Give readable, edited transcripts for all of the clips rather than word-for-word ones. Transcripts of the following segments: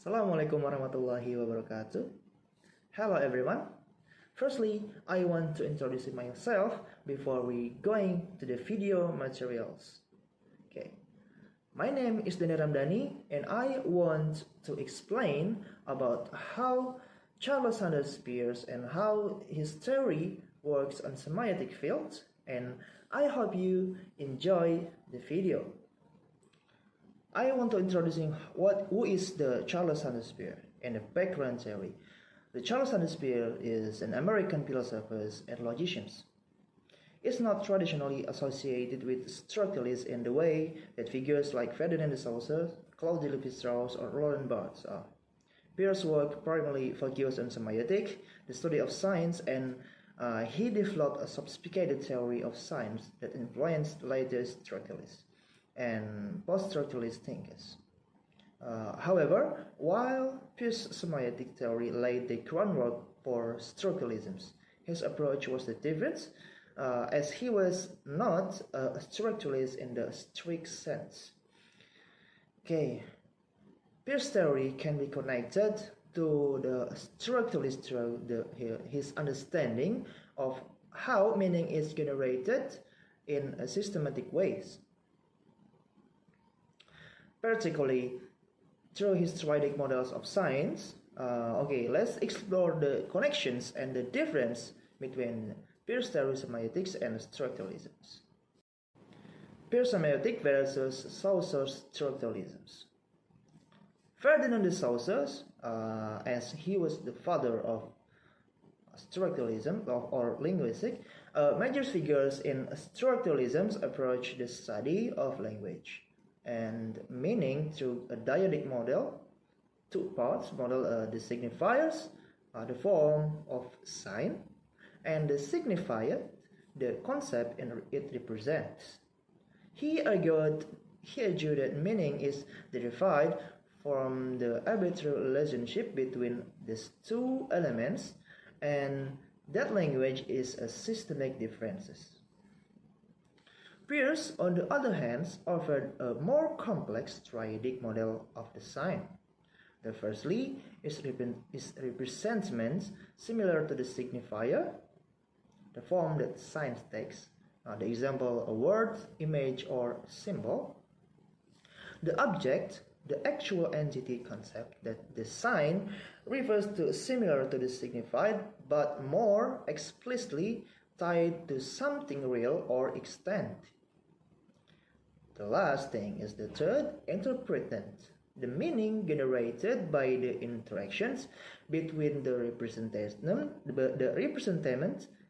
Assalamualaikum warahmatullahi wabarakatuh. Hello everyone. Firstly, I want to introduce myself before we going to the video materials. Okay. My name is Deni Ramdani and I want to explain about how Charles Sanders Peirce and how his theory works on semiotic fields, and I hope you enjoy the video. I want to introduce who is the Charles Sanders Peirce and the background theory. The Charles Sanders Peirce is an American philosopher and logician. It's not traditionally associated with structuralists in the way that figures like Ferdinand de Saussure, Claude Lévi-Strauss, or Laurent Barthes are. Peirce's work primarily focused on semiotic, the study of science, and he developed a sophisticated theory of science that influenced later structuralists and post-structuralist thinkers. However, while Peirce's semiotic theory laid the groundwork for structuralism, his approach was different, as he was not a structuralist in the strict sense. Okay, Peirce's theory can be connected to the structuralist through his understanding of how meaning is generated in systematic ways, particularly through his theoretic models of science. Let's explore the connections and the difference between Peirce theory semiotics and structuralism. Peirce semiotic versus Saussure structuralism. Ferdinand de Saussure, as he was the father of structuralism or linguistics, major figures in structuralism's approach the study of language and meaning through a dyadic model, two parts model, the signifiers, the form of sign, and the signifier, the concept it represents. He argued that meaning is derived from the arbitrary relationship between these two elements, and that language is a systemic differences. Peirce, on the other hand, offered a more complex triadic model of the sign. The firstly is representment similar to the signifier, the form that sign takes. The example, a word, image, or symbol. The object, the actual entity concept that the sign refers to similar to the signified, but more explicitly tied to something real or extant. The last thing is the third, interpretant, the meaning generated by the interactions between the representative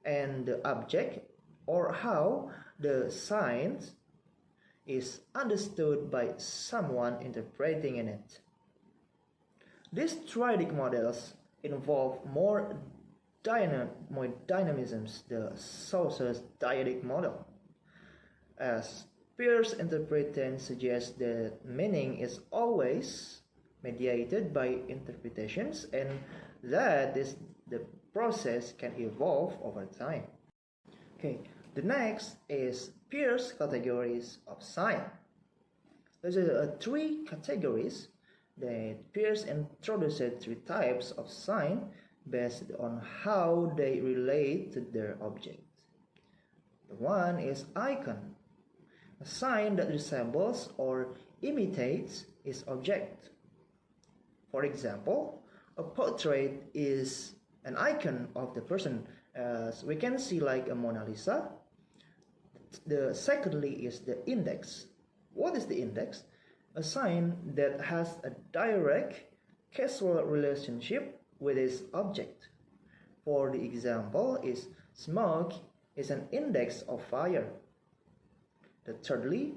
and the object, or how the sign is understood by someone interpreting in it. These triadic models involve more dynamisms, the Saussure's dyadic model. As Peirce's interpretation suggests that meaning is always mediated by interpretations and that the process can evolve over time. Okay, the next is Peirce's categories of sign. There are three categories that Peirce introduced three types of sign based on how they relate to their object. The one is icon, a sign that resembles or imitates its object. For example, a portrait is an icon of the person, as we can see like a Mona Lisa. The secondly is the index. What is the index? A sign that has a direct causal relationship with its object. For the example is smoke is an index of fire. The thirdly,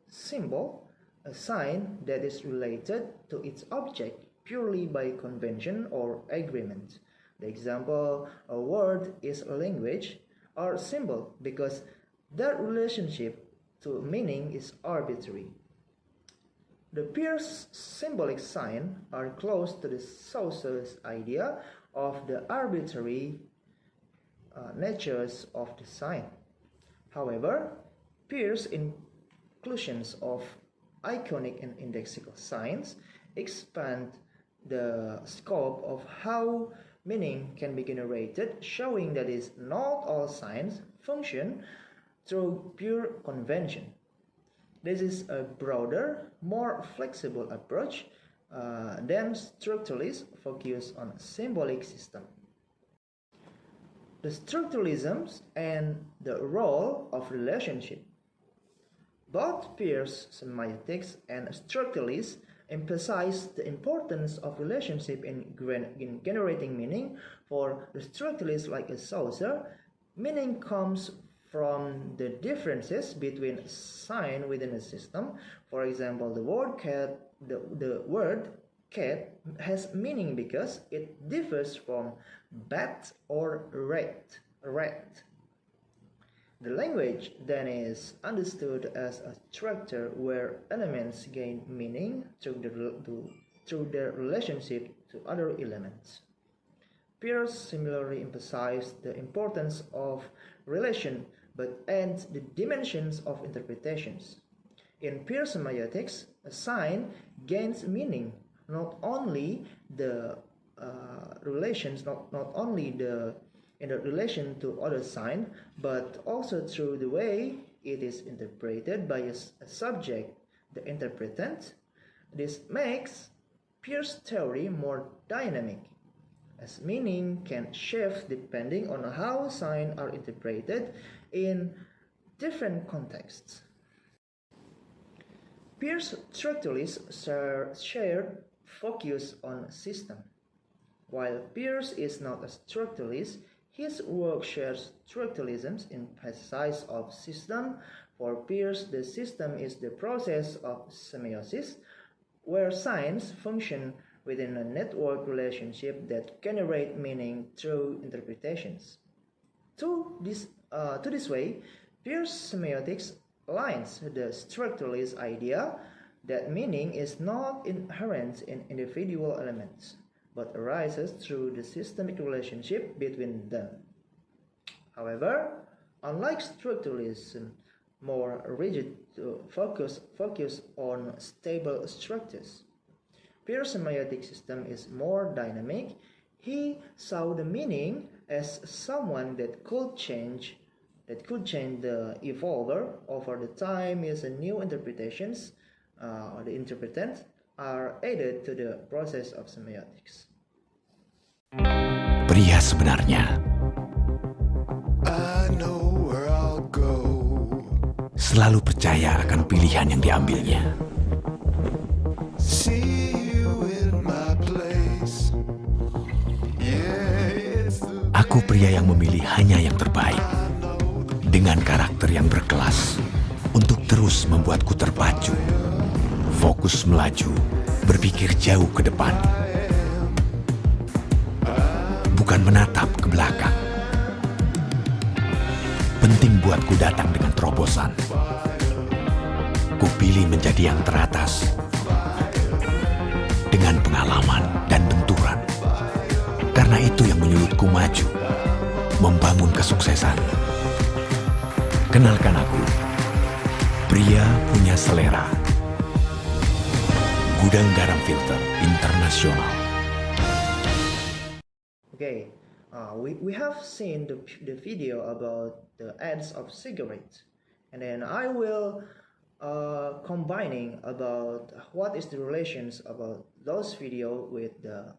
symbol, a sign that is related to its object purely by convention or agreement. The example, a word is a language or symbol because that relationship to meaning is arbitrary. The Peirce symbolic signs are close to the Saussure's idea of the arbitrary natures of the sign. However, Peirce's inclusions of iconic and indexical signs expand the scope of how meaning can be generated, showing that is not all signs function through pure convention. This is a broader, more flexible approach than structuralists focus on symbolic system. The structuralisms and the role of relationship. Both Peirce Semiotics and structuralists emphasize the importance of relationship in generating meaning. For the structuralists like a Saussure, meaning comes from the differences between signs within a system. For example, the word cat has meaning because it differs from bat or rat. The language then is understood as a structure where elements gain meaning through their relationship to other elements. Peirce similarly emphasized the importance of relation but adds the dimensions of interpretations. In Peirce Semiotics, a sign gains meaning not only in the relation to other sign, but also through the way it is interpreted by a subject, the interpretant. This makes Peirce's theory more dynamic, as meaning can shift depending on how signs are interpreted in different contexts. Peirce's structuralists shared focus on system. While Peirce is not a structuralist, his work shares structuralism's emphasis of system. For Peirce, the system is the process of semiosis, where signs function within a network relationship that generate meaning through interpretations. To this way, Peirce Semiotics aligns the structuralist idea that meaning is not inherent in individual elements, but arises through the systemic relationship between them. However, unlike structuralism, more rigid focus on stable structures, Peirce semiotic system is more dynamic. He saw the meaning as someone that could change the evolver over the time as a new interpretations. The interpretant are added to the process of semiotics. Pria sebenarnya selalu percaya akan pilihan yang diambilnya. Aku pria yang memilih hanya yang terbaik, dengan karakter yang berkelas, untuk terus membuatku terpacu, fokus melaju, berpikir jauh ke depan, bukan menatap ke belakang. Penting buatku datang dengan terobosan. Kupilih menjadi yang teratas, dengan pengalaman dan benturan. Karena itu yang menyulutku maju, membangun kesuksesan. Kenalkan aku, pria punya selera. Gudang Garam Filter Internasional. Okay, we have seen the video about the ads of cigarettes, and then I will combining about what is the relations about those video with the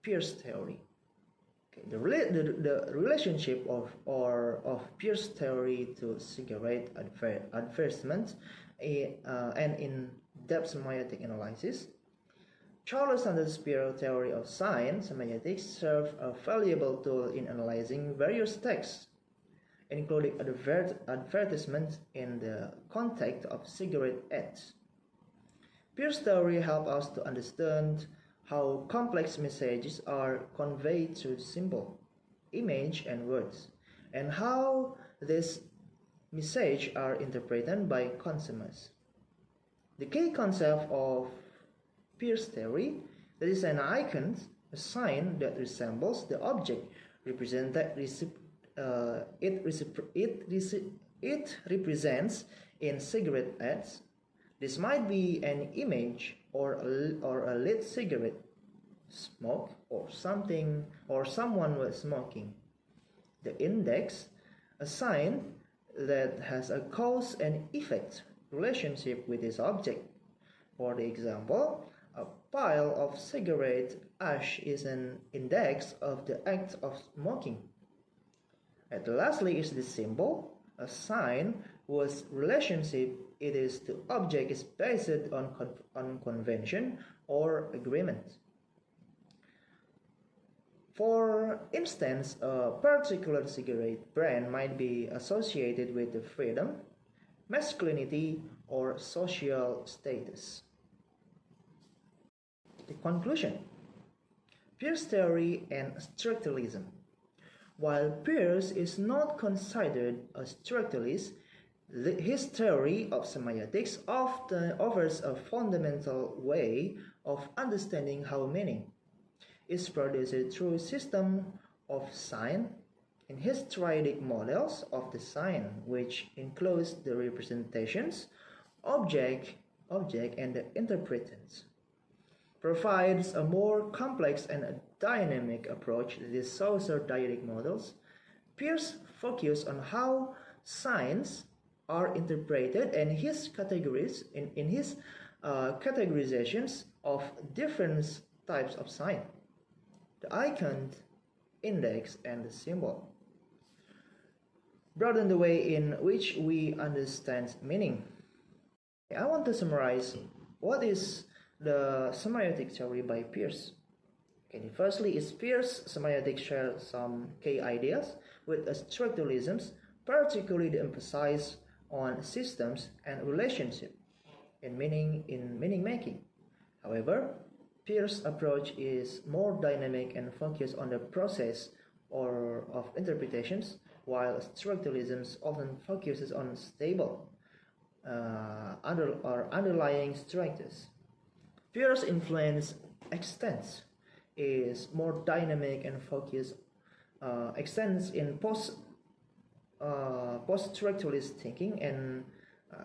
Peirce theory. Okay, the relationship of Peirce theory to cigarette advertisement and in-depth semiotic analysis. Charles Sanders' Peirce theory of science semiotics serve a valuable tool in analyzing various texts, including advertisements in the context of cigarette ads. Peirce theory helps us to understand how complex messages are conveyed through symbol, image, and words, and how these messages are interpreted by consumers. The key concept of Peirce theory, that is an icon, a sign that resembles the object represented. It represents in cigarette ads. This might be an image or a lit cigarette, smoke, or something or someone was smoking. The index, a sign that has a cause and effect relationship with this object. For the example, a pile of cigarette ash is an index of the act of smoking. And lastly is the symbol, a sign whose relationship it is to object is based on convention or agreement. For instance, a particular cigarette brand might be associated with the freedom, masculinity, or social status. The conclusion: Peirce theory and structuralism. While Peirce is not considered a structuralist, his theory of semiotics often offers a fundamental way of understanding how meaning is produced through a system of sign in his triadic models of the sign, which includes the representations, object, and the interpretants, provides a more complex and a dynamic approach to the social dyadic models. Peirce focused on how signs are interpreted and his categories in his categorizations of different types of sign: the icon, index, and the symbol. Broaden the way in which we understand meaning. I want to summarize what is the semiotic theory by Peirce. Okay, firstly, is Peirce semiotics share some key ideas with structuralisms, particularly emphasize on systems and relationship in meaning making. However, Peirce's approach is more dynamic and focused on the process or of interpretations, while structuralism often focuses on stable underlying structures. Peirce's influence extends is more dynamic and focused extends in post-structuralist thinking, and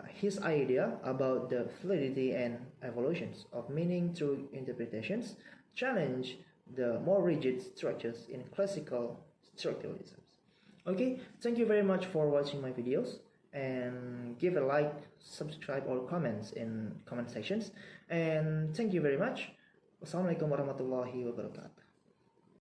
his idea about the fluidity and evolutions of meaning through interpretations challenge the more rigid structures in classical structuralism. Okay, thank you very much for watching my videos, and give a like, subscribe, or comments in comment sections, and thank you very much. Wassalamualaikum warahmatullahi wabarakatuh.